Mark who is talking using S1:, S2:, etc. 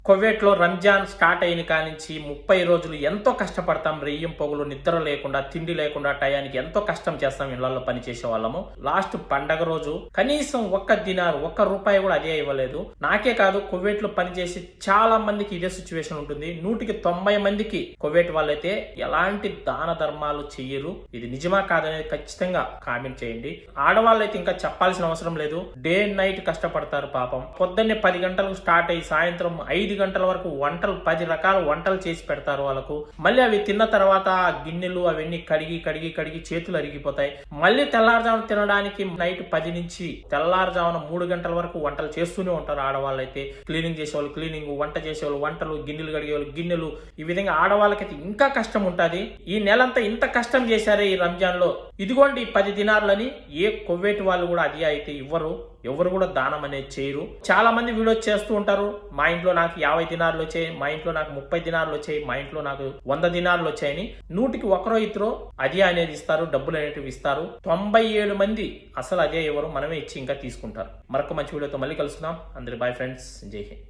S1: కువైట్లో రంజాన్ స్టార్ట్ అయిన కానించి 30 రోజులు ఎంతో కష్టపడతాం. రెయ్యం పొగులు నిద్ర లేకుండా, తిండి లేకుండా టయానికి ఎంతో కష్టం చేస్తాం. ఇళ్లలో పనిచేసే వాళ్ళము. లాస్ట్ పండగ రోజు కనీసం ఒక్క దినార్, ఒక్క రూపాయి కూడా అదే ఇవ్వలేదు. నాకే కాదు, కువైట్లో పనిచేసి చాలా మందికి ఇదే సిచ్యువేషన్ ఉంటుంది. 190 మందికి కువైట్ వాళ్ళైతే ఎలాంటి దాన ధర్మాలు చెయ్యరు. ఇది నిజమా కాదనేది ఖచ్చితంగా కామెంట్ చేయండి. ఆడవాళ్ళైతే ఇంకా చెప్పాల్సిన అవసరం లేదు. డే అండ్ నైట్ కష్టపడతారు పాపం. పొద్దున్నే 10 గంటలకు స్టార్ట్ అయ్యి సాయంత్రం 5 గంటల వరకు వంటలు, 10 రకాల వంటలు చేసి పెడతారు వాళ్ళకు. మళ్ళీ అవి తిన్న తర్వాత ఆ గిన్నెలు అవన్నీ కడిగి చేతులు అరిగిపోతాయి. మళ్ళీ తెల్లారుజామున తినడానికి నైట్ 10 నుంచి తెల్లారుజామున 3 గంటల వరకు వంటలు చేస్తూనే ఉంటారు ఆడవాళ్ళు అయితే. క్లీనింగ్ చేసేవాళ్ళు క్లీనింగ్, వంట చేసేవాళ్ళు వంటలు, గిన్నెలు కడిగేవాళ్ళు గిన్నెలు. ఈ విధంగా ఆడవాళ్ళకైతే ఇంకా కష్టం ఉంటుంది. ఈ నెలంతా ఇంత కష్టం చేశారే ఈ రంజాన్ లో. ఇదిగోండి 10 దినార్లని. ఏ కువైట్ వాళ్ళు కూడా అది అయితే ఇవ్వరు. ఎవరు కూడా దానం అనేది చేయరు. చాలా మంది వీడియో చేస్తూ ఉంటారు. మా ఇంట్లో నాకు 50 దినార్లు వచ్చాయి, మా ఇంట్లో నాకు 30 దినార్లు వచ్చాయి, మా ఇంట్లో నాకు 100 దినార్లు వచ్చాయని. 100కి ఒకరో ఇద్దరో అది అనేది ఇస్తారు, డబ్బులు అనేటివి ఇస్తారు. 97 మంది అసలు అదే ఎవరు, మనమే ఇచ్చి ఇంకా తీసుకుంటారు. మరొక మంచి వీడియోతో మళ్ళీ కలుసుకుందాం. అందరి బాయ్ ఫ్రెండ్స్, జై హింద్.